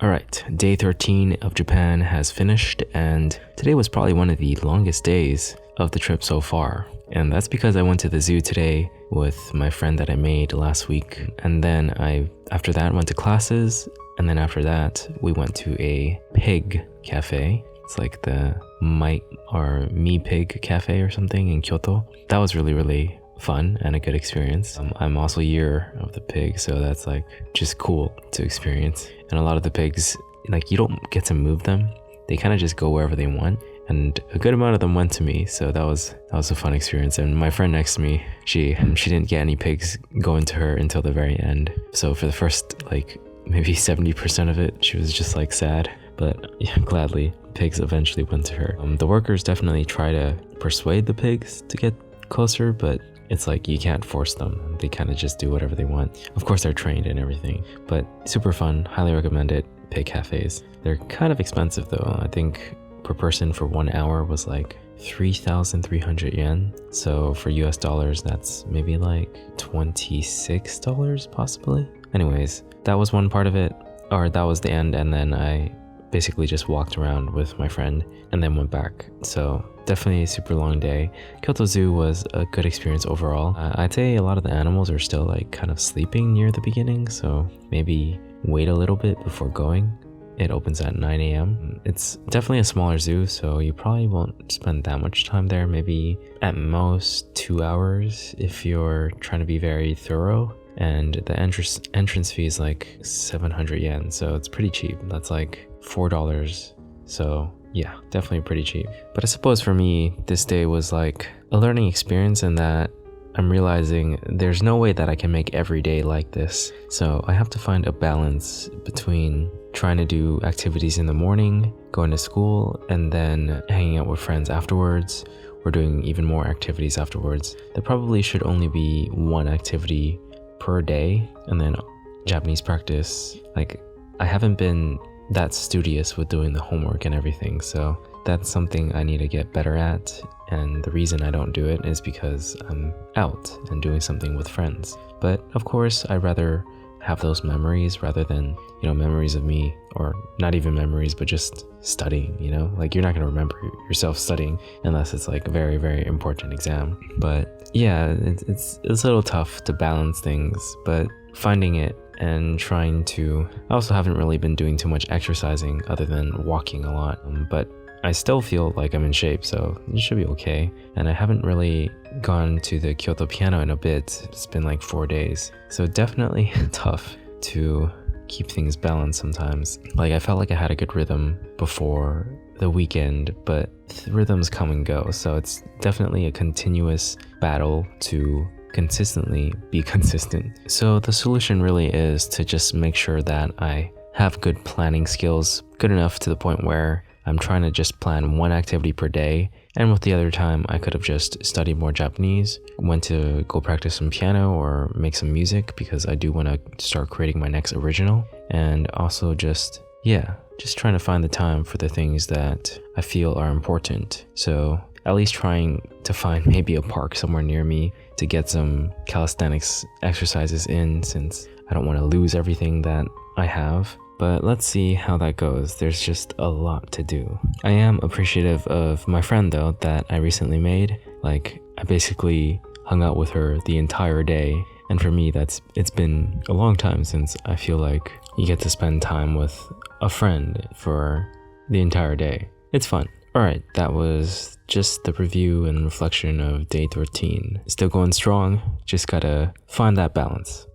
Alright, day 13 of Japan has finished, and today was probably one of the longest days of the trip so far. And that's because I went to the zoo today with my friend that I made last week. And then after that, went to classes. And then after that, we went to a pig cafe. It's like the Miipig cafe or something in Kyoto. That was really, really fun and a good experience. I'm also year of the pig, so that's like just cool to experience. And a lot of the pigs, like, you don't get to move them. They kind of just go wherever they want. And a good amount of them went to me, so that was a fun experience. And my friend next to me, she didn't get any pigs going to her until the very end. So for the first maybe 70% of it, she was just like sad. But yeah, gladly, pigs eventually went to her. The workers definitely try to persuade the pigs to get closer, but it's like you can't force them. They kind of just do whatever they want. Of course, they're trained and everything, but super fun. Highly recommend it. Pig cafes. They're kind of expensive though. I think per person for 1 hour was like 3,300 yen. So for US dollars, that's maybe like $26 possibly. Anyways, that was one part of it, or that was the end. And then I basically just walked around with my friend and then went back. So definitely a super long day. Kyoto Zoo was a good experience overall. I'd say a lot of the animals are still like kind of sleeping near the beginning, so maybe wait a little bit before going. It opens at 9 a.m. It's definitely a smaller zoo, so you probably won't spend that much time there. Maybe at most 2 hours if you're trying to be very thorough. And the entrance fee is like 700 yen, so it's pretty cheap. That's like $4. So yeah, definitely pretty cheap. But I suppose for me, this day was like a learning experience in that I'm realizing there's no way that I can make every day like this. So I have to find a balance between trying to do activities in the morning, going to school, and then hanging out with friends afterwards, or doing even more activities afterwards. There probably should only be one activity per day, and then Japanese practice. Like, I haven't been that studious with doing the homework and everything, so that's something I need to get better at. And the reason I don't do it is because I'm out and doing something with friends. But of course, I'd rather have those memories rather than, memories of me, or not even memories, but just studying, like you're not going to remember yourself studying unless it's like a very, very important exam. But yeah, it's a little tough to balance things, but finding it and trying to, I also haven't really been doing too much exercising other than walking a lot, but I still feel like I'm in shape, so it should be okay. And I haven't really gone to the Kyoto piano in a bit. It's been like 4 days. So definitely tough to keep things balanced sometimes. Like, I felt like I had a good rhythm before the weekend, but rhythms come and go. So it's definitely a continuous battle to consistently be consistent. So the solution really is to just make sure that I have good planning skills, good enough to the point where I'm trying to just plan one activity per day, and with the other time I could have just studied more Japanese, went to go practice some piano or make some music because I do want to start creating my next original, and also just trying to find the time for the things that I feel are important. So at least trying to find maybe a park somewhere near me to get some calisthenics exercises in, since I don't want to lose everything that I have. But let's see how that goes. There's just a lot to do. I am appreciative of my friend though that I recently made. Like, I basically hung out with her the entire day. And for me, it's been a long time since I feel like you get to spend time with a friend for the entire day. It's fun. Alright, that was just the review and reflection of day 13. Still going strong, just gotta find that balance.